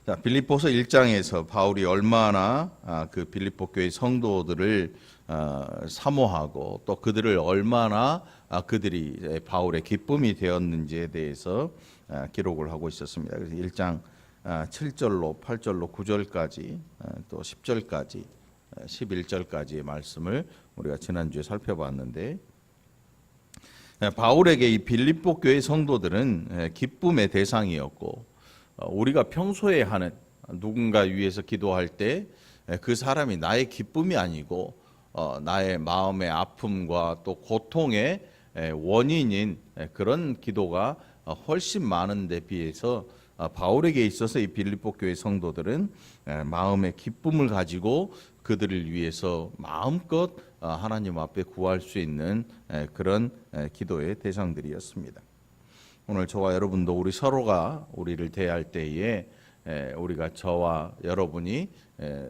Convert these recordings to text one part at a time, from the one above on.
자, 빌립보서 1장에서 바울이 얼마나 그 빌립보 교회 성도들을 사모하고 또 그들을 얼마나 그들이 바울의 기쁨이 되었는지에 대해서 기록을 하고 있었습니다. 그래서 1장 7절로 8절로 9절까지 또 10절까지 11절까지의 말씀을 우리가 지난주에 살펴봤는데, 바울에게 이 빌립보 교회 성도들은 기쁨의 대상이었고, 우리가 평소에 하는 누군가 위해서 기도할 때 그 사람이 나의 기쁨이 아니고 나의 마음의 아픔과 또 고통의 원인인 그런 기도가 훨씬 많은 데 비해서 바울에게 있어서 이 빌립보 교회 성도들은 마음의 기쁨을 가지고 그들을 위해서 마음껏 하나님 앞에 구할 수 있는 그런 기도의 대상들이었습니다. 오늘 저와 여러분도 우리 서로가 우리를 대할 때에 우리가 저와 여러분이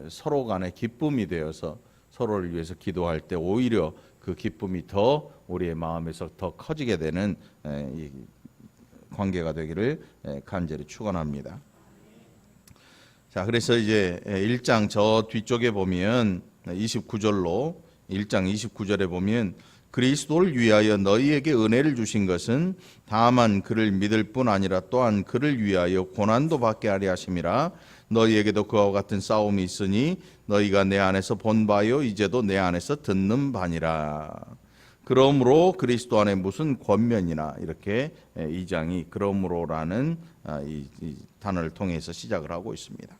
서로 간의 기쁨이 되어서 서로를 위해서 기도할 때 오히려 그 기쁨이 더 우리의 마음에서 더 커지게 되는 이 관계가 되기를 간절히 축원합니다. 자, 그래서 이제 1장 저 뒤쪽에 보면 29절로 1장 29절에 보면 그리스도를 위하여 너희에게 은혜를 주신 것은 다만 그를 믿을 뿐 아니라 또한 그를 위하여 고난도 받게 하려 하심이라. 너희에게도 그와 같은 싸움이 있으니 너희가 내 안에서 본 바요 이제도 내 안에서 듣는 바니라. 그러므로 그리스도 안에 무슨 권면이나, 이렇게 2장이 그러므로라는 이 단어를 통해서 시작을 하고 있습니다.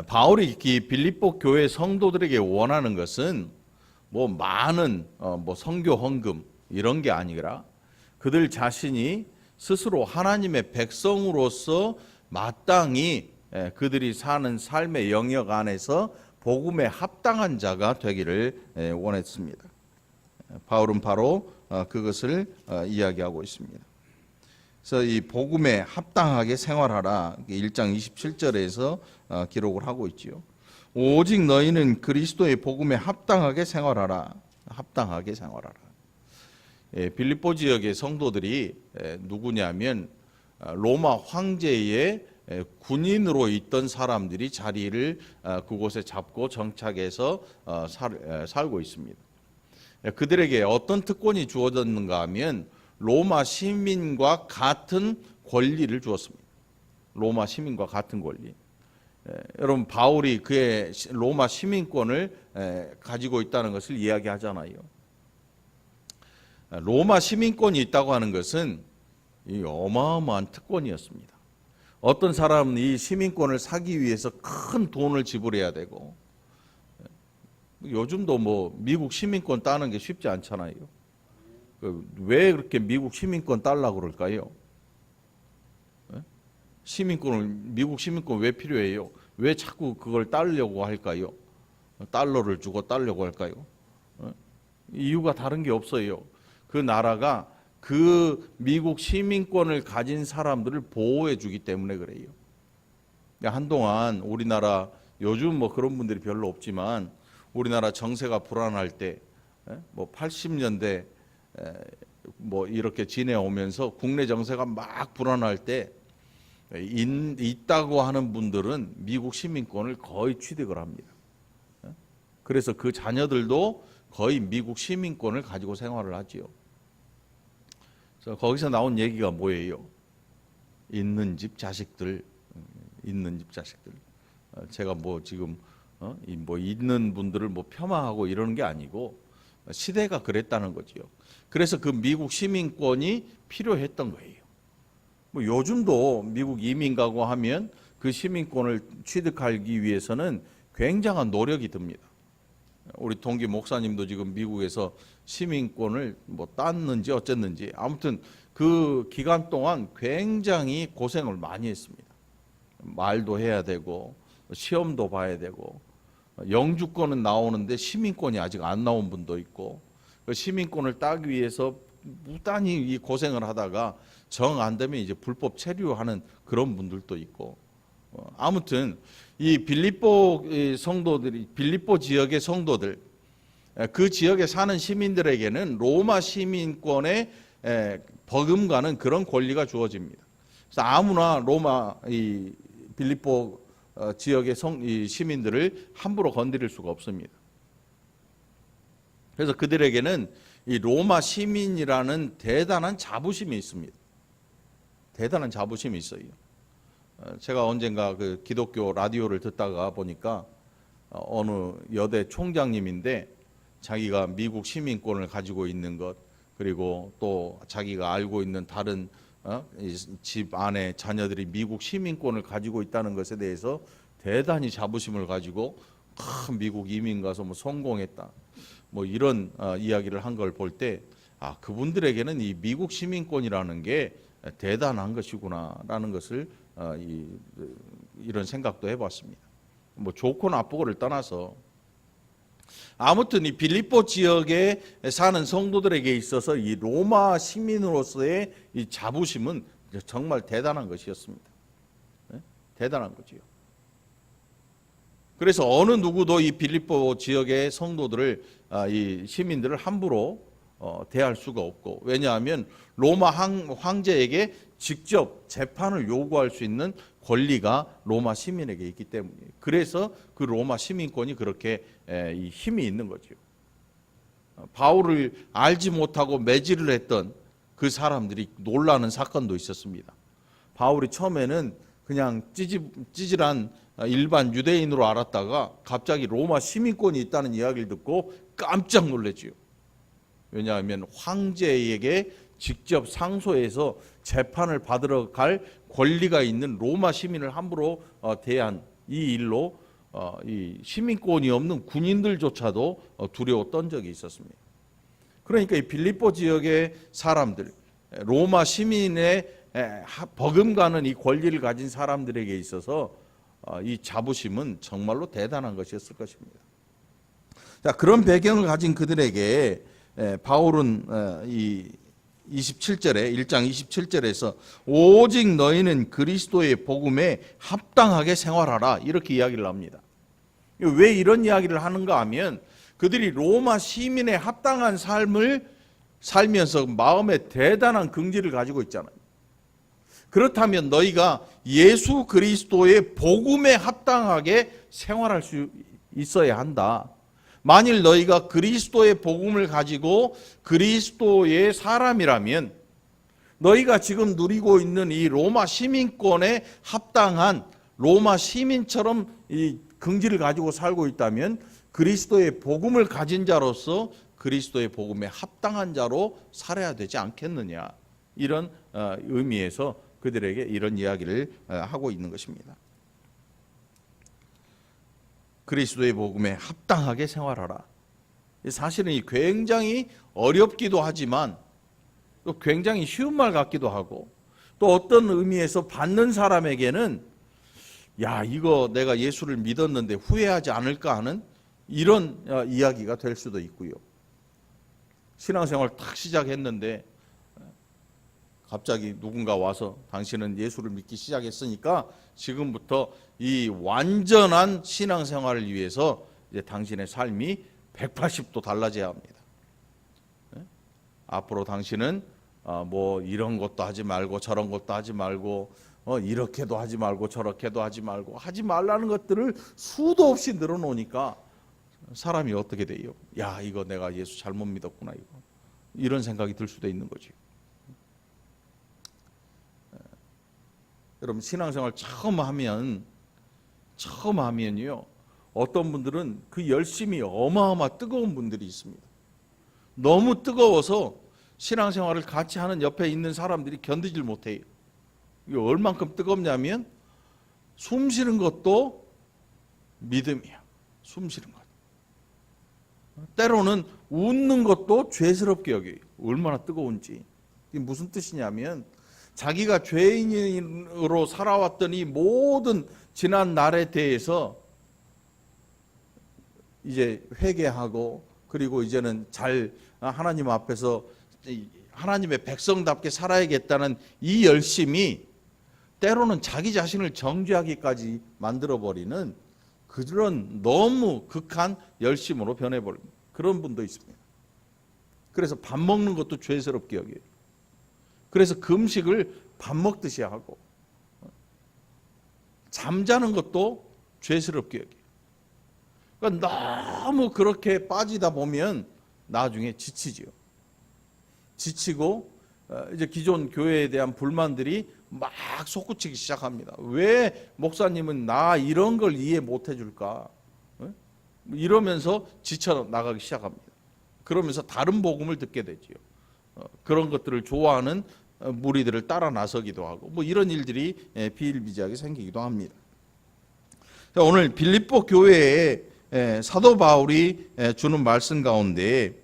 바울이 이 빌립보 교회 성도들에게 원하는 것은 뭐 많은 선교 헌금 이런 게 아니라 그들 자신이 스스로 하나님의 백성으로서 마땅히 그들이 사는 삶의 영역 안에서 복음에 합당한 자가 되기를 원했습니다. 바울은 바로 그것을 이야기하고 있습니다. 그래서 이 복음에 합당하게 생활하라, 1장 27절에서 기록을 하고 있지요. 오직 너희는 그리스도의 복음에 합당하게 생활하라. 합당하게 생활하라. 빌립보 지역의 성도들이 누구냐면 로마 황제의 군인으로 있던 사람들이 자리를 그곳에 잡고 정착해서 살고 있습니다. 그들에게 어떤 특권이 주어졌는가 하면 로마 시민과 같은 권리를 주었습니다. 로마 시민과 같은 권리. 여러분, 바울이 그의 로마 시민권을 가지고 있다는 것을 이야기하잖아요. 로마 시민권이 있다고 하는 것은 이 어마어마한 특권이었습니다. 어떤 사람은 이 시민권을 사기 위해서 큰 돈을 지불해야 되고, 요즘도 뭐 미국 시민권 따는 게 쉽지 않잖아요. 왜 그렇게 미국 시민권 따려고 그럴까요? 미국 시민권 왜 필요해요? 왜 자꾸 그걸 따려고 할까요? 달러를 주고 따려고 할까요? 이유가 다른 게 없어요. 그 나라가 그 미국 시민권을 가진 사람들을 보호해 주기 때문에 그래요. 한동안 우리나라, 요즘 뭐 그런 분들이 별로 없지만 우리나라 정세가 불안할 때, 뭐 80년대 뭐 이렇게 지내오면서 국내 정세가 막 불안할 때 있다고 하는 분들은 미국 시민권을 거의 취득을 합니다. 그래서 그 자녀들도 거의 미국 시민권을 가지고 생활을 하지요. 그래서 거기서 나온 얘기가 뭐예요? 있는 집 자식들, 있는 집 자식들. 제가 뭐 지금 뭐 있는 분들을 뭐 폄하하고 이러는 게 아니고 시대가 그랬다는 거지요. 그래서 그 미국 시민권이 필요했던 거예요. 뭐 요즘도 미국 이민 가고 하면 그 시민권을 취득하기 위해서는 굉장한 노력이 듭니다. 우리 동기 목사님도 지금 미국에서 시민권을 뭐 땄는지 어쨌는지 아무튼 그 기간 동안 굉장히 고생을 많이 했습니다. 말도 해야 되고 시험도 봐야 되고, 영주권은 나오는데 시민권이 아직 안 나온 분도 있고, 그 시민권을 따기 위해서 무단히 이 고생을 하다가 정 안 되면 이제 불법 체류하는 그런 분들도 있고, 아무튼 이 빌립보 성도들이, 빌립보 지역의 성도들, 그 지역에 사는 시민들에게는 로마 시민권의 버금가는 그런 권리가 주어집니다. 그래서 아무나 로마 이 빌립보 지역의 이 시민들을 함부로 건드릴 수가 없습니다. 그래서 그들에게는 이 로마 시민이라는 대단한 자부심이 있습니다. 대단한 자부심이 있어요. 제가 언젠가 그 기독교 라디오를 듣다가 보니까 어느 여대 총장님인데 자기가 미국 시민권을 가지고 있는 것, 그리고 또 자기가 알고 있는 다른 집 안에 자녀들이 미국 시민권을 가지고 있다는 것에 대해서 대단히 자부심을 가지고 미국 이민 가서 뭐 성공했다, 뭐 이런 이야기를 한 걸 볼 때 그분들에게는 이 미국 시민권이라는 게 대단한 것이구나라는 것을 이런 생각도 해봤습니다. 뭐 좋고 나쁘고를 떠나서 아무튼 이 빌립보 지역에 사는 성도들에게 있어서 이 로마 시민으로서의 이 자부심은 정말 대단한 것이었습니다. 대단한 거지요. 그래서 어느 누구도 이 빌립보 지역의 성도들을 이 시민들을 함부로 대할 수가 없고, 왜냐하면 로마 황제에게 직접 재판을 요구할 수 있는 권리가 로마 시민에게 있기 때문이에요. 그래서 그 로마 시민권이 그렇게 힘이 있는 거죠. 바울을 알지 못하고 매질을 했던 그 사람들이 놀라는 사건도 있었습니다. 바울이 처음에는 그냥 찌질한 일반 유대인으로 알았다가 갑자기 로마 시민권이 있다는 이야기를 듣고 깜짝 놀랐지요. 왜냐하면 황제에게 직접 상소해서 재판을 받으러 갈 권리가 있는 로마 시민을 함부로 대한 이 일로 이 시민권이 없는 군인들조차도 두려웠던 적이 있었습니다. 그러니까 이 빌립보 지역의 사람들, 로마 시민의 버금가는 이 권리를 가진 사람들에게 있어서 이 자부심은 정말로 대단한 것이었을 것입니다. 자, 그런 배경을 가진 그들에게 바울은 이 27절에 1장 27절에서 오직 너희는 그리스도의 복음에 합당하게 생활하라 이렇게 이야기를 합니다. 왜 이런 이야기를 하는가 하면 그들이 로마 시민에 합당한 삶을 살면서 마음에 대단한 긍지를 가지고 있잖아요. 그렇다면 너희가 예수 그리스도의 복음에 합당하게 생활할 수 있어야 한다. 만일 너희가 그리스도의 복음을 가지고 그리스도의 사람이라면 너희가 지금 누리고 있는 이 로마 시민권에 합당한 로마 시민처럼 이 긍지를 가지고 살고 있다면 그리스도의 복음을 가진 자로서 그리스도의 복음에 합당한 자로 살아야 되지 않겠느냐, 이런 의미에서 그들에게 이런 이야기를 하고 있는 것입니다. 그리스도의 복음에 합당하게 생활하라. 사실은 굉장히 어렵기도 하지만 또 굉장히 쉬운 말 같기도 하고, 또 어떤 의미에서 받는 사람에게는 야, 이거 내가 예수를 믿었는데 후회하지 않을까 하는 이런 이야기가 될 수도 있고요. 신앙생활 딱 시작했는데 갑자기 누군가 와서 당신은 예수를 믿기 시작했으니까 지금부터 이 완전한 신앙생활을 위해서 이제 당신의 삶이 180도 달라져야 합니다. 앞으로 당신은 뭐 이런 것도 하지 말고 저런 것도 하지 말고 이렇게도 하지 말고 저렇게도 하지 말고 하지 말라는 것들을 수도 없이 늘어놓으니까 사람이 어떻게 돼요? 야, 이거 내가 예수 잘못 믿었구나, 이거. 이런 생각이 들 수도 있는 거죠. 여러분, 신앙생활 처음 하면요, 어떤 분들은 그 열심이 어마어마 뜨거운 분들이 있습니다. 너무 뜨거워서 신앙생활을 같이 하는 옆에 있는 사람들이 견디질 못해요. 이게 얼만큼 뜨겁냐면 숨 쉬는 것도 믿음이야. 숨 쉬는 것. 때로는 웃는 것도 죄스럽게 여겨요. 얼마나 뜨거운지. 이게 무슨 뜻이냐면 자기가 죄인으로 살아왔던 이 모든 지난 날에 대해서 이제 회개하고, 그리고 이제는 잘 하나님 앞에서 하나님의 백성답게 살아야겠다는 이 열심이 때로는 자기 자신을 정죄하기까지 만들어버리는 그런 너무 극한 열심으로 변해버립니다. 그런 분도 있습니다. 그래서 밥 먹는 것도 죄스럽게 여겨요. 그래서 금식을 밥 먹듯이 하고 잠자는 것도 죄스럽게 여겨요. 그러니까 너무 그렇게 빠지다 보면 나중에 지치지요. 지치고 이제 기존 교회에 대한 불만들이 막 솟구치기 시작합니다. 왜 목사님은 나 이런 걸 이해 못 해줄까? 이러면서 지쳐 나가기 시작합니다. 그러면서 다른 복음을 듣게 되지요. 그런 것들을 좋아하는 무리들을 따라 나서기도 하고 뭐 이런 일들이 비일비재하게 생기기도 합니다. 오늘 빌립보 교회에 사도 바울이 주는 말씀 가운데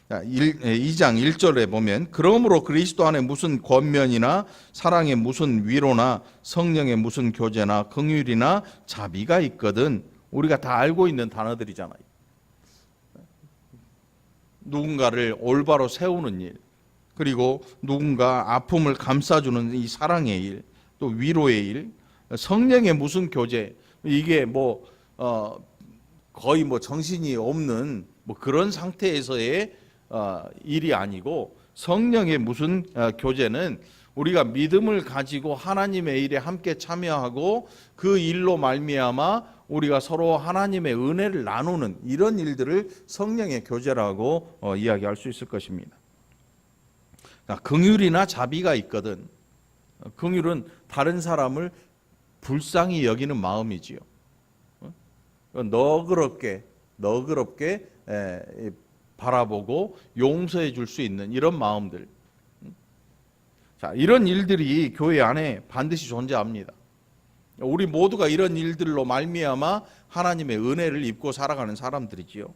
2장 1절에 보면 그러므로 그리스도 안에 무슨 권면이나 사랑의 무슨 위로나 성령의 무슨 교제나 긍휼이나 자비가 있거든. 우리가 다 알고 있는 단어들이잖아요. 누군가를 올바로 세우는 일, 그리고 누군가 아픔을 감싸주는 이 사랑의 일, 또 위로의 일, 성령의 무슨 교제, 이게 뭐 거의 뭐 정신이 없는 뭐 그런 상태에서의 일이 아니고 성령의 무슨 교제는 우리가 믿음을 가지고 하나님의 일에 함께 참여하고 그 일로 말미암아 우리가 서로 하나님의 은혜를 나누는 이런 일들을 성령의 교제라고 이야기할 수 있을 것입니다. 긍휼이나 자비가 있거든. 긍휼은 다른 사람을 불쌍히 여기는 마음이지요. 너그럽게 바라보고 용서해 줄 수 있는 이런 마음들. 자, 이런 일들이 교회 안에 반드시 존재합니다. 우리 모두가 이런 일들로 말미암아 하나님의 은혜를 입고 살아가는 사람들이지요.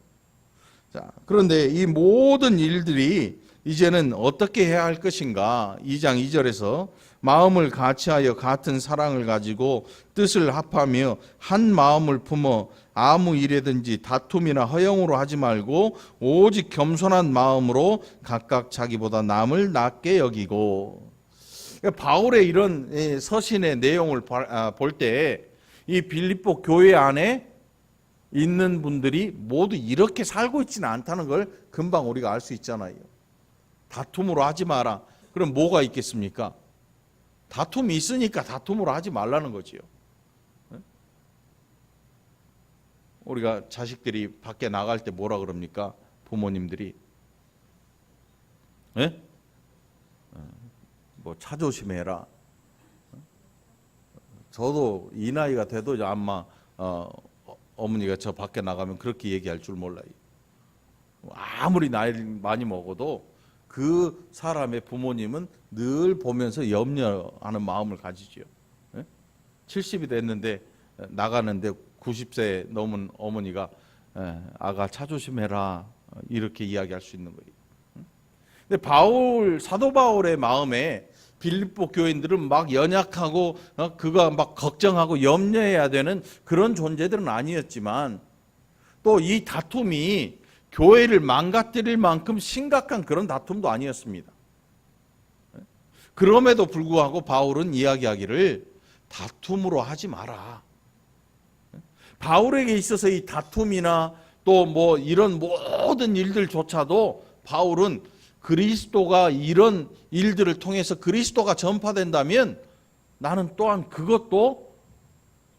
자, 그런데 이 모든 일들이 이제는 어떻게 해야 할 것인가? 2장 2절에서 마음을 같이하여 같은 사랑을 가지고 뜻을 합하며 한 마음을 품어 아무 일에든지 다툼이나 허영으로 하지 말고 오직 겸손한 마음으로 각각 자기보다 남을 낮게 여기고. 바울의 이런 서신의 내용을 볼 때 이 빌립보 교회 안에 있는 분들이 모두 이렇게 살고 있지는 않다는 걸 금방 우리가 알 수 있잖아요. 다툼으로 하지 마라. 그럼 뭐가 있겠습니까? 다툼이 있으니까 다툼으로 하지 말라는 거지요. 우리가 자식들이 밖에 나갈 때 뭐라 그럽니까? 부모님들이 뭐 차 조심해라. 저도 이 나이가 돼도 아마 어머니가 저 밖에 나가면 그렇게 얘기할 줄 몰라요. 아무리 나이를 많이 먹어도 그 사람의 부모님은 늘 보면서 염려하는 마음을 가지지요. 70이 됐는데 나가는데 90세 넘은 어머니가 아가 차 조심해라 이렇게 이야기할 수 있는 거예요. 근데 사도 바울의 마음에 빌립보 교인들은 막 연약하고 그가 막 걱정하고 염려해야 되는 그런 존재들은 아니었지만 또 이 다툼이 교회를 망가뜨릴 만큼 심각한 그런 다툼도 아니었습니다. 그럼에도 불구하고 바울은 이야기하기를 다툼으로 하지 마라. 바울에게 있어서 이 다툼이나 또 뭐 이런 모든 일들조차도 바울은 그리스도가 이런 일들을 통해서 그리스도가 전파된다면 나는 또한 그것도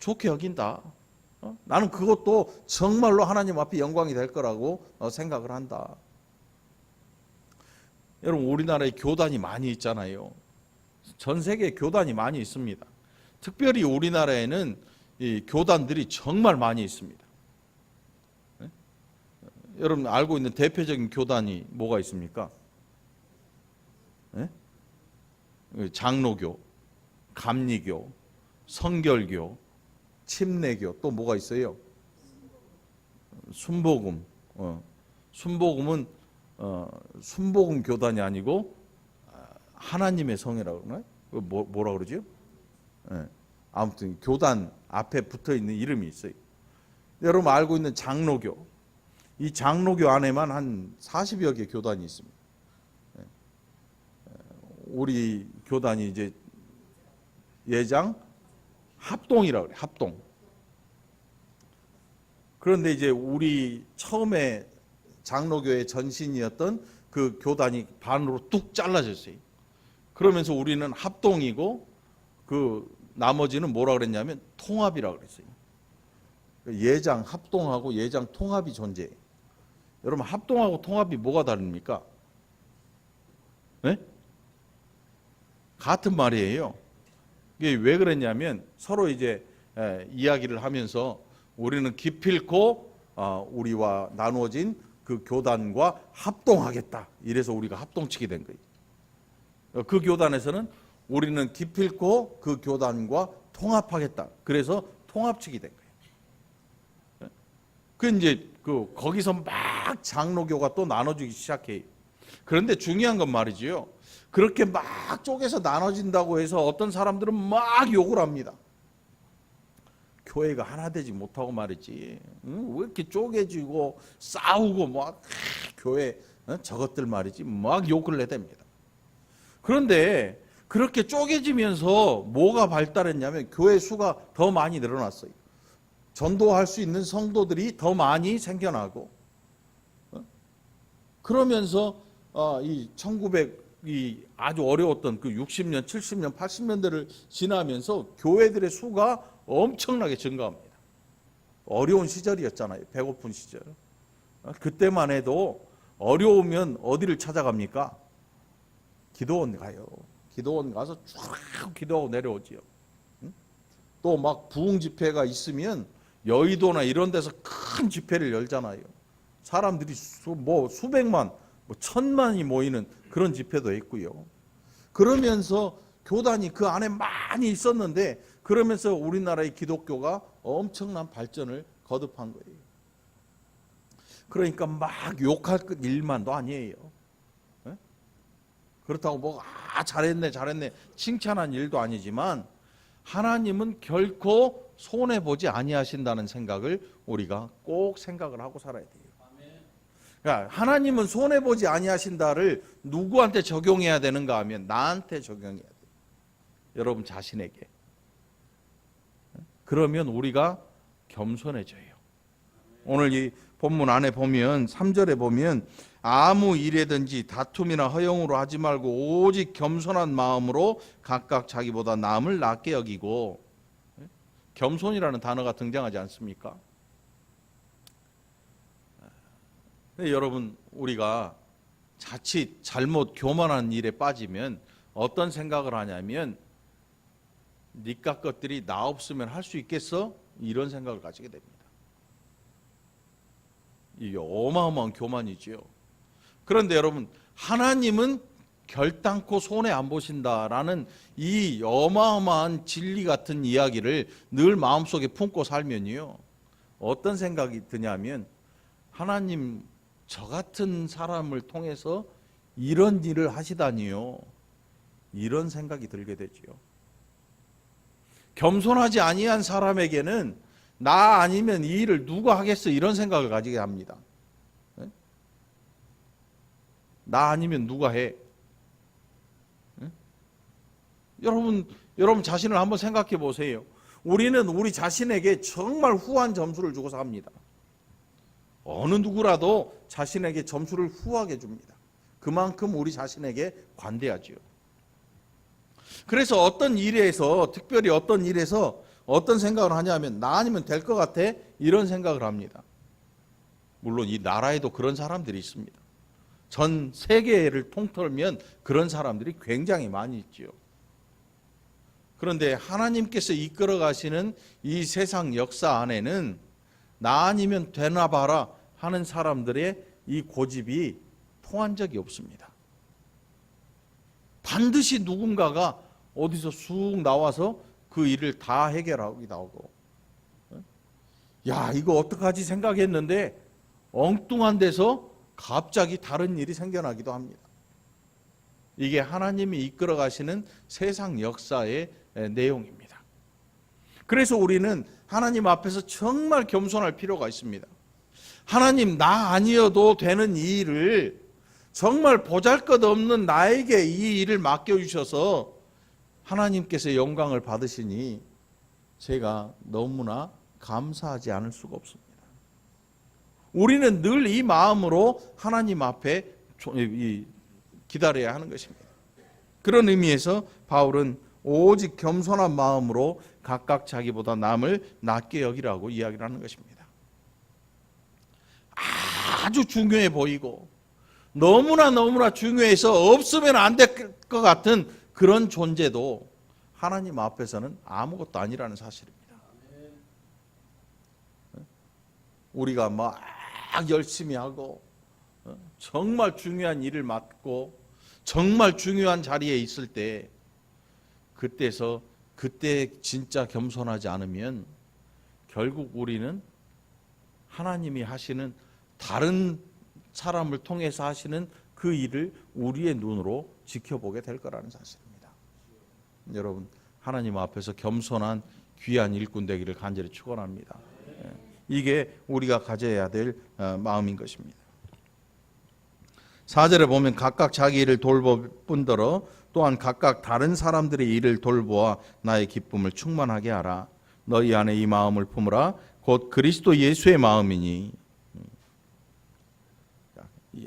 좋게 여긴다. 나는 그것도 정말로 하나님 앞에 영광이 될 거라고 생각을 한다. 여러분 우리나라에 교단이 많이 있잖아요. 전 세계에 교단이 많이 있습니다. 특별히 우리나라에는 이 교단들이 정말 많이 있습니다. 여러분 알고 있는 대표적인 교단이 뭐가 있습니까? 장로교, 감리교, 성결교, 침례교, 또 뭐가 있어요? 순복음. 순복음은 순복음 교단이 아니고 하나님의 성이라고 그러나요? 뭐라 그러죠? 아무튼 교단 앞에 붙어 있는 이름이 있어요. 여러분 알고 있는 장로교. 이 장로교 안에만 한 40여 개 교단이 있습니다. 우리 교단이 이제 예장 합동이라고 그래요. 합동. 그런데 이제 우리 처음에 장로교의 전신이었던 그 교단이 반으로 뚝 잘라졌어요. 그러면서 우리는 합동이고 그 나머지는 뭐라 그랬냐면 통합이라 그랬어요. 예장 합동하고 예장 통합이 존재해요. 여러분, 합동하고 통합이 뭐가 다릅니까? 네? 같은 말이에요. 이게 왜 그랬냐면 서로 이제 이야기를 하면서 우리는 기필코 우리와 나누어진 그 교단과 합동하겠다. 이래서 우리가 합동치게 된 거예요. 그 교단에서는 우리는 기필코 그 교단과 통합하겠다. 그래서 통합치게 된 거예요. 그 이제 거기서 막 장로교가 또 나눠지기 시작해요. 그런데 중요한 건 말이지요. 그렇게 막 쪼개서 나눠진다고 해서 어떤 사람들은 막 욕을 합니다. 교회가 하나 되지 못하고 말이지. 왜 이렇게 쪼개지고 싸우고 막 교회 저것들 말이지 막 욕을 내댑니다. 그런데 그렇게 쪼개지면서 뭐가 발달했냐면 교회 수가 더 많이 늘어났어요. 전도할 수 있는 성도들이 더 많이 생겨나고, 그러면서 이 1900이 아주 어려웠던 그 60년, 70년, 80년대를 지나면서 교회들의 수가 엄청나게 증가합니다. 어려운 시절이었잖아요. 배고픈 시절. 그때만 해도 어려우면 어디를 찾아갑니까? 기도원 가요. 기도원 가서 쭉 기도하고 내려오지요. 또 막 부흥 집회가 있으면 여의도나 이런 데서 큰 집회를 열잖아요. 사람들이 수백만, 천만이 모이는 그런 집회도 있고요. 그러면서 교단이 그 안에 많이 있었는데, 그러면서 우리나라의 기독교가 엄청난 발전을 거듭한 거예요. 그러니까 막 욕할 일만도 아니에요. 그렇다고 잘했네 칭찬한 일도 아니지만, 하나님은 결코 손해보지 아니하신다는 생각을 우리가 꼭 생각을 하고 살아야 돼요. 그러니까 하나님은 손해보지 아니하신다를 누구한테 적용해야 되는가 하면 나한테 적용해야 돼요. 여러분 자신에게. 그러면 우리가 겸손해져요. 오늘 이 본문 안에 보면 3절에 보면 아무 일에든지 다툼이나 허영으로 하지 말고 오직 겸손한 마음으로 각각 자기보다 남을 낫게 여기고, 겸손이라는 단어가 등장하지 않습니까? 근데 여러분, 우리가 자칫 잘못 교만한 일에 빠지면 어떤 생각을 하냐면, 니까 것들이 나 없으면 할 수 있겠어? 이런 생각을 가지게 됩니다. 이게 어마어마한 교만이지요. 그런데 여러분, 하나님은 결단코 손해 안 보신다라는 이 어마어마한 진리 같은 이야기를 늘 마음속에 품고 살면요, 어떤 생각이 드냐면, 하나님 저 같은 사람을 통해서 이런 일을 하시다니요, 이런 생각이 들게 되지요. 겸손하지 아니한 사람에게는 나 아니면 이 일을 누가 하겠어, 이런 생각을 가지게 합니다. 나 아니면 누가 해? 여러분 자신을 한번 생각해 보세요. 우리는 우리 자신에게 정말 후한 점수를 주고 삽니다. 어느 누구라도 자신에게 점수를 후하게 줍니다. 그만큼 우리 자신에게 관대하지요. 그래서 어떤 일에서, 특별히 어떤 일에서 어떤 생각을 하냐면, 나 아니면 될 것 같아, 이런 생각을 합니다. 물론 이 나라에도 그런 사람들이 있습니다. 전 세계를 통틀면 그런 사람들이 굉장히 많이 있지요. 그런데 하나님께서 이끌어 가시는 이 세상 역사 안에는 나 아니면 되나 봐라 하는 사람들의 이 고집이 통한 적이 없습니다. 반드시 누군가가 어디서 쑥 나와서 그 일을 다 해결하기도 하고, 야, 이거 어떡하지 생각했는데 엉뚱한 데서 갑자기 다른 일이 생겨나기도 합니다. 이게 하나님이 이끌어 가시는 세상 역사의 내용입니다. 그래서 우리는 하나님 앞에서 정말 겸손할 필요가 있습니다. 하나님, 나 아니어도 되는 이 일을 정말 보잘것없는 나에게 이 일을 맡겨주셔서 하나님께서 영광을 받으시니 제가 너무나 감사하지 않을 수가 없습니다. 우리는 늘 이 마음으로 하나님 앞에 기다려야 하는 것입니다. 그런 의미에서 바울은 오직 겸손한 마음으로 각각 자기보다 남을 낮게 여기라고 이야기를 하는 것입니다. 아주 중요해 보이고 너무나 중요해서 없으면 안 될 것 같은 그런 존재도 하나님 앞에서는 아무것도 아니라는 사실입니다. 우리가 막 열심히 하고 정말 중요한 일을 맡고 정말 중요한 자리에 있을 때 그때 진짜 겸손하지 않으면 결국 우리는 하나님이 하시는 다른 사람을 통해서 하시는 그 일을 우리의 눈으로 지켜보게 될 거라는 사실입니다. 여러분, 하나님 앞에서 겸손한 귀한 일꾼 되기를 간절히 축원합니다. 이게 우리가 가져야 될 마음인 것입니다. 4절에 보면 각각 자기 일을 돌볼 뿐더러 또한 각각 다른 사람들의 일을 돌보아 나의 기쁨을 충만하게 하라. 너희 안에 이 마음을 품으라. 곧 그리스도 예수의 마음이니.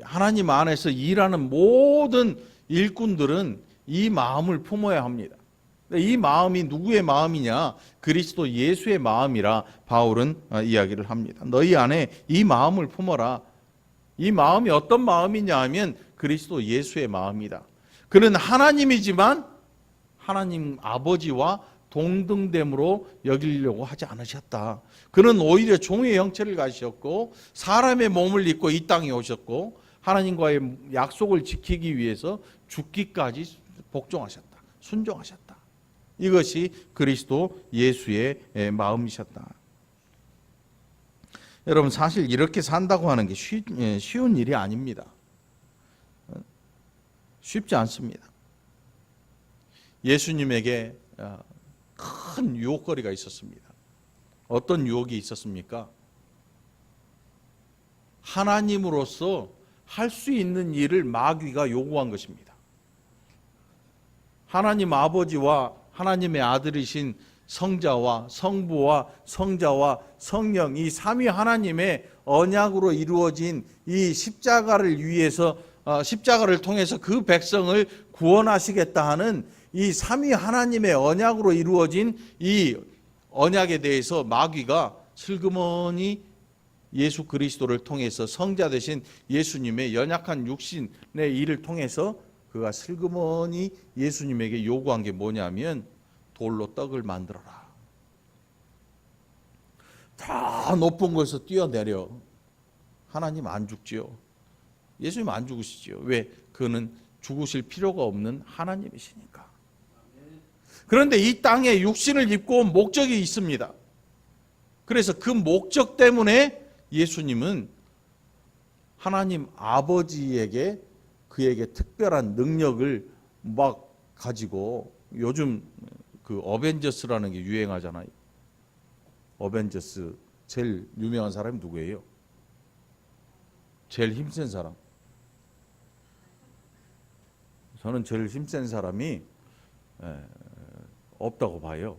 하나님 안에서 일하는 모든 일꾼들은 이 마음을 품어야 합니다. 이 마음이 누구의 마음이냐? 그리스도 예수의 마음이라 바울은 이야기를 합니다. 너희 안에 이 마음을 품어라. 이 마음이 어떤 마음이냐 하면 그리스도 예수의 마음이다. 그는 하나님이지만 하나님 아버지와 동등됨으로 여기려고 하지 않으셨다. 그는 오히려 종의 형체를 가지셨고 사람의 몸을 입고 이 땅에 오셨고 하나님과의 약속을 지키기 위해서 죽기까지 복종하셨다. 순종하셨다. 이것이 그리스도 예수의 마음이셨다. 여러분, 사실 이렇게 산다고 하는 게 쉬운 일이 아닙니다. 쉽지 않습니다. 예수님에게 큰 유혹거리가 있었습니다. 어떤 유혹이 있었습니까? 하나님으로서 할 수 있는 일을 마귀가 요구한 것입니다. 하나님 아버지와 하나님의 아들이신 성자와 성부와 성자와 성령 이 삼위 하나님의 언약으로 이루어진 이 십자가를 위해서 십자가를 통해서 그 백성을 구원하시겠다 하는 이 삼위 하나님의 언약으로 이루어진 이 언약에 대해서 마귀가 슬그머니 예수 그리스도를 통해서 성자 되신 예수님의 연약한 육신의 일을 통해서 그가 슬그머니 예수님에게 요구한 게 뭐냐면 돌로 떡을 만들어라. 다 높은 곳에서 뛰어내려. 하나님 안 죽지요. 예수님 안 죽으시지요. 왜? 그는 죽으실 필요가 없는 하나님이시니까. 그런데 이 땅에 육신을 입고 온 목적이 있습니다. 그래서 그 목적 때문에 예수님은 하나님 아버지에게 그에게 특별한 능력을 막 가지고 요즘 그 어벤져스라는 게 유행하잖아요. 어벤져스 제일 유명한 사람이 누구예요? 제일 힘센 사람. 저는 제일 힘센 사람이 없다고 봐요.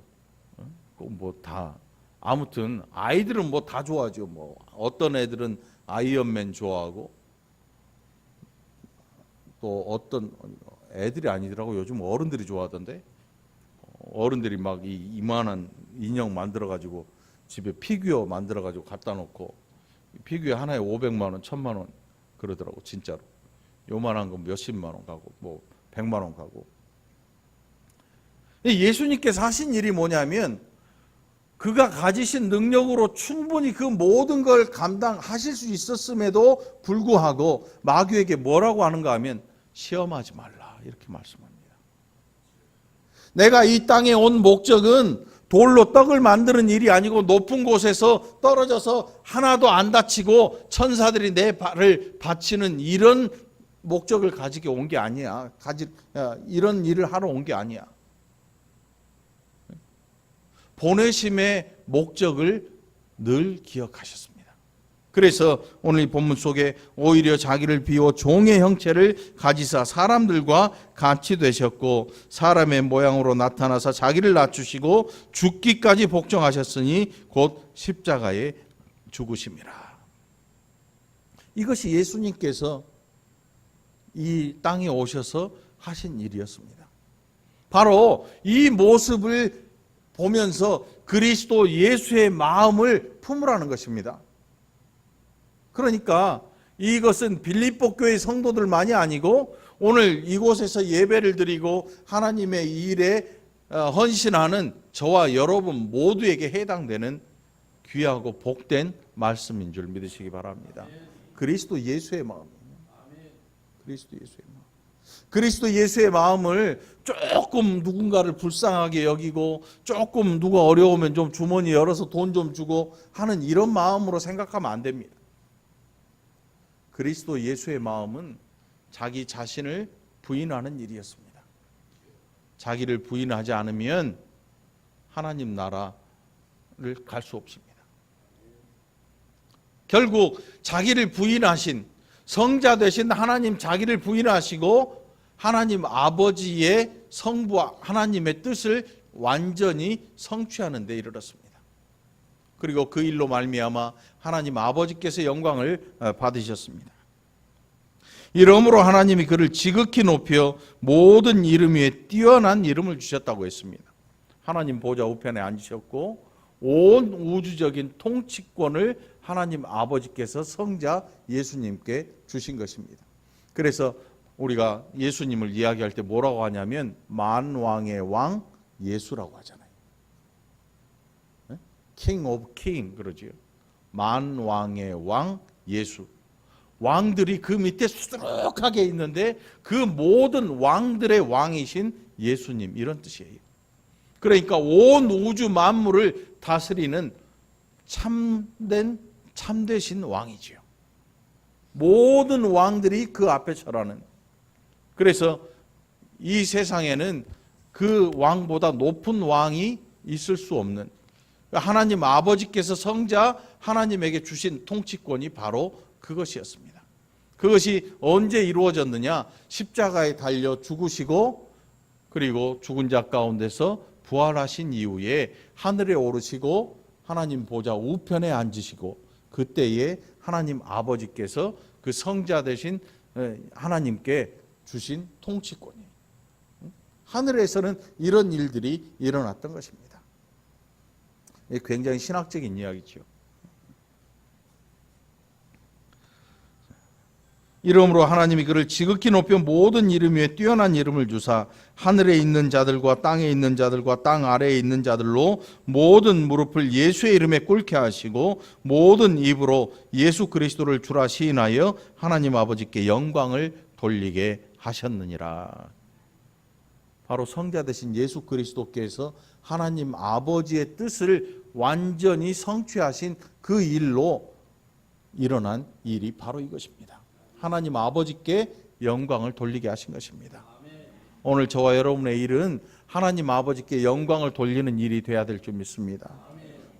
뭐 다 아무튼 아이들은 뭐 다 좋아하죠. 뭐 어떤 애들은 아이언맨 좋아하고 또 어떤 애들이 아니더라고. 요즘 어른들이 좋아하던데. 어른들이 막 이만한 인형 만들어 가지고 집에 피규어 만들어 가지고 갖다 놓고 피규어 하나에 500만 원, 1000만 원 그러더라고. 진짜로. 요만한 거 몇십만 원 가고 뭐 100만 원 가고. 예수님께서 하신 일이 뭐냐면 그가 가지신 능력으로 충분히 그 모든 걸 감당하실 수 있었음에도 불구하고 마귀에게 뭐라고 하는가 하면 시험하지 말라 이렇게 말씀합니다. 내가 이 땅에 온 목적은 돌로 떡을 만드는 일이 아니고 높은 곳에서 떨어져서 하나도 안 다치고 천사들이 내 발을 받치는 이런 목적을 가지고 온 게 아니야. 이런 일을 하러 온 게 아니야. 보내심의 목적을 늘 기억하셨습니다. 그래서 오늘 이 본문 속에 오히려 자기를 비워 종의 형체를 가지사 사람들과 같이 되셨고 사람의 모양으로 나타나사 자기를 낮추시고 죽기까지 복종하셨으니 곧 십자가에 죽으심이라. 이것이 예수님께서 이 땅에 오셔서 하신 일이었습니다. 바로 이 모습을 보면서 그리스도 예수의 마음을 품으라는 것입니다. 그러니까 이것은 빌립보 교회 성도들만이 아니고 오늘 이곳에서 예배를 드리고 하나님의 일에 헌신하는 저와 여러분 모두에게 해당되는 귀하고 복된 말씀인 줄 믿으시기 바랍니다. 그리스도 예수의 마음이에요. 그리스도 예수의 마음. 그리스도 예수의 마음을 조금 누군가를 불쌍하게 여기고 조금 누가 어려우면 좀 주머니 열어서 돈 좀 주고 하는 이런 마음으로 생각하면 안 됩니다. 그리스도 예수의 마음은 자기 자신을 부인하는 일이었습니다. 자기를 부인하지 않으면 하나님 나라를 갈 수 없습니다. 결국 자기를 부인하신 성자 되신 하나님 자기를 부인하시고 하나님 아버지의 성부 하나님의 뜻을 완전히 성취하는 데 이르렀습니다. 그리고 그 일로 말미암아 하나님 아버지께서 영광을 받으셨습니다. 이러므로 하나님이 그를 지극히 높여 모든 이름 위에 뛰어난 이름을 주셨다고 했습니다. 하나님 보좌 우편에 앉으셨고 온 우주적인 통치권을 하나님 아버지께서 성자 예수님께 주신 것입니다. 그래서 우리가 예수님을 이야기할 때 뭐라고 하냐면 만왕의 왕 예수라고 하잖아요. King of King 그러지요. 만왕의 왕 예수. 왕들이 그 밑에 수두룩하게 있는데 그 모든 왕들의 왕이신 예수님 이런 뜻이에요. 그러니까 온 우주 만물을 다스리는 참되신 왕이지요. 모든 왕들이 그 앞에 절하는. 그래서 이 세상에는 그 왕보다 높은 왕이 있을 수 없는 하나님 아버지께서 성자 하나님에게 주신 통치권이 바로 그것이었습니다. 그것이 언제 이루어졌느냐? 십자가에 달려 죽으시고 그리고 죽은 자 가운데서 부활하신 이후에 하늘에 오르시고 하나님 보좌 우편에 앉으시고 그때에 하나님 아버지께서 그 성자 되신 하나님께 주신 통치권이에요. 하늘에서는 이런 일들이 일어났던 것입니다. 굉장히 신학적인 이야기죠. 이러므로 하나님이 그를 지극히 높여 모든 이름 위에 뛰어난 이름을 주사 하늘에 있는 자들과 땅에 있는 자들과 땅 아래에 있는 자들로 모든 무릎을 예수의 이름에 꿇게 하시고 모든 입으로 예수 그리스도를 주라 시인하여 하나님 아버지께 영광을 돌리게 하셨느니라. 바로 성자 되신 예수 그리스도께서 하나님 아버지의 뜻을 완전히 성취하신 그 일로 일어난 일이 바로 이것입니다. 하나님 아버지께 영광을 돌리게 하신 것입니다. 오늘 저와 여러분의 일은 하나님 아버지께 영광을 돌리는 일이 돼야 될 줄 믿습니다.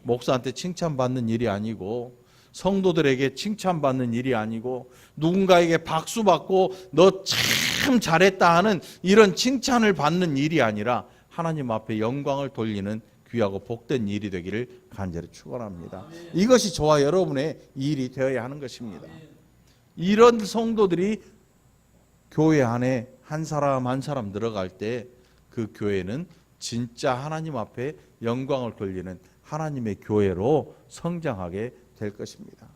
목사한테 칭찬받는 일이 아니고 성도들에게 칭찬받는 일이 아니고 누군가에게 박수 받고 너 참 잘했다 하는 이런 칭찬을 받는 일이 아니라 하나님 앞에 영광을 돌리는 귀하고 복된 일이 되기를 간절히 축원합니다. 이것이 저와 여러분의 일이 되어야 하는 것입니다. 이런 성도들이 교회 안에 한 사람 한 사람 들어갈 때 그 교회는 진짜 하나님 앞에 영광을 돌리는 하나님의 교회로 성장하게 될 것입니다.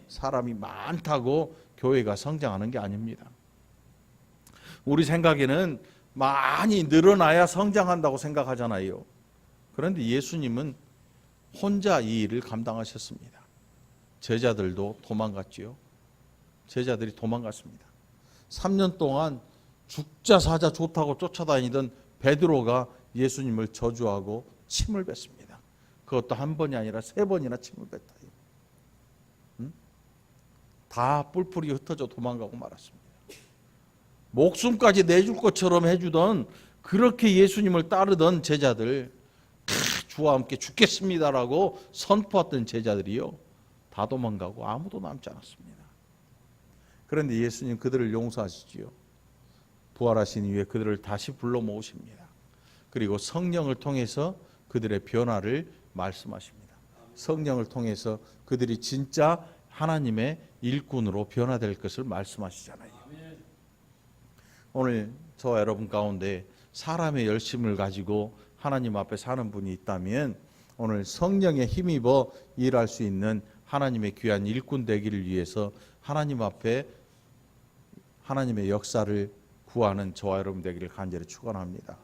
사람이 많다고 교회가 성장하는 게 아닙니다. 우리 생각에는 많이 늘어나야 성장한다고 생각하잖아요. 그런데 예수님은 혼자 이 일을 감당하셨습니다. 제자들도 도망갔지요. 제자들이 도망갔습니다. 3년 동안 죽자 사자 좋다고 쫓아다니던 베드로가 예수님을 저주하고 침을 뱉습니다. 그것도 한 번이 아니라 3번이나 침을 뱉어요. 다 뿔뿔이 흩어져 도망가고 말았습니다. 목숨까지 내줄 것처럼 해주던 그렇게 예수님을 따르던 제자들 주와 함께 죽겠습니다라고 선포했던 제자들이요 다 도망가고 아무도 남지 않았습니다. 그런데 예수님 그들을 용서하시지요. 부활하신 이후에 그들을 다시 불러 모으십니다. 그리고 성령을 통해서 그들의 변화를 말씀하십니다. 성령을 통해서 그들이 진짜 하나님의 일꾼으로 변화될 것을 말씀하시잖아요. 오늘 저와 여러분 가운데 사람의 열심을 가지고 하나님 앞에 사는 분이 있다면 오늘 성령에 힘입어 일할 수 있는 하나님의 귀한 일꾼 되기를 위해서 하나님 앞에 하나님의 역사를 구하는 저와 여러분 되기를 간절히 축원합니다.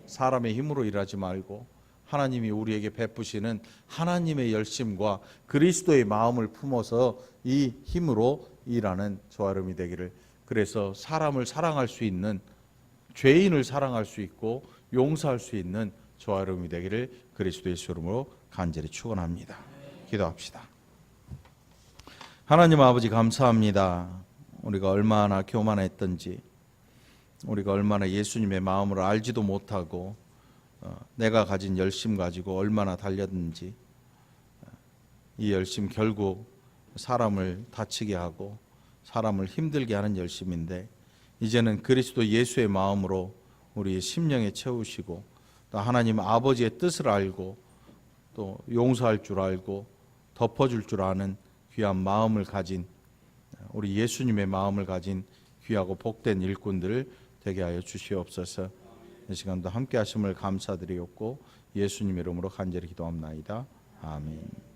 사람의 힘으로 일하지 말고 하나님이 우리에게 베푸시는 하나님의 열심과 그리스도의 마음을 품어서 이 힘으로 일하는 저와 여러분이 되기를, 그래서 사람을 사랑할 수 있는, 죄인을 사랑할 수 있고 용서할 수 있는 저와 여러분이 되기를 그리스도 예수 이름으로 간절히 축원합니다. 기도합시다. 하나님 아버지 감사합니다. 우리가 얼마나 교만했던지, 우리가 얼마나 예수님의 마음을 알지도 못하고 내가 가진 열심 가지고 얼마나 달렸는지, 이 열심 결국 사람을 다치게 하고 사람을 힘들게 하는 열심인데, 이제는 그리스도 예수의 마음으로 우리 심령에 채우시고 또 하나님 아버지의 뜻을 알고 또 용서할 줄 알고 덮어줄 줄 아는 귀한 마음을 가진, 우리 예수님의 마음을 가진 귀하고 복된 일꾼들 되게 하여 주시옵소서. 이 시간도 함께 하심을 감사드리옵고 예수님 이름으로 간절히 기도합나이다. 아멘.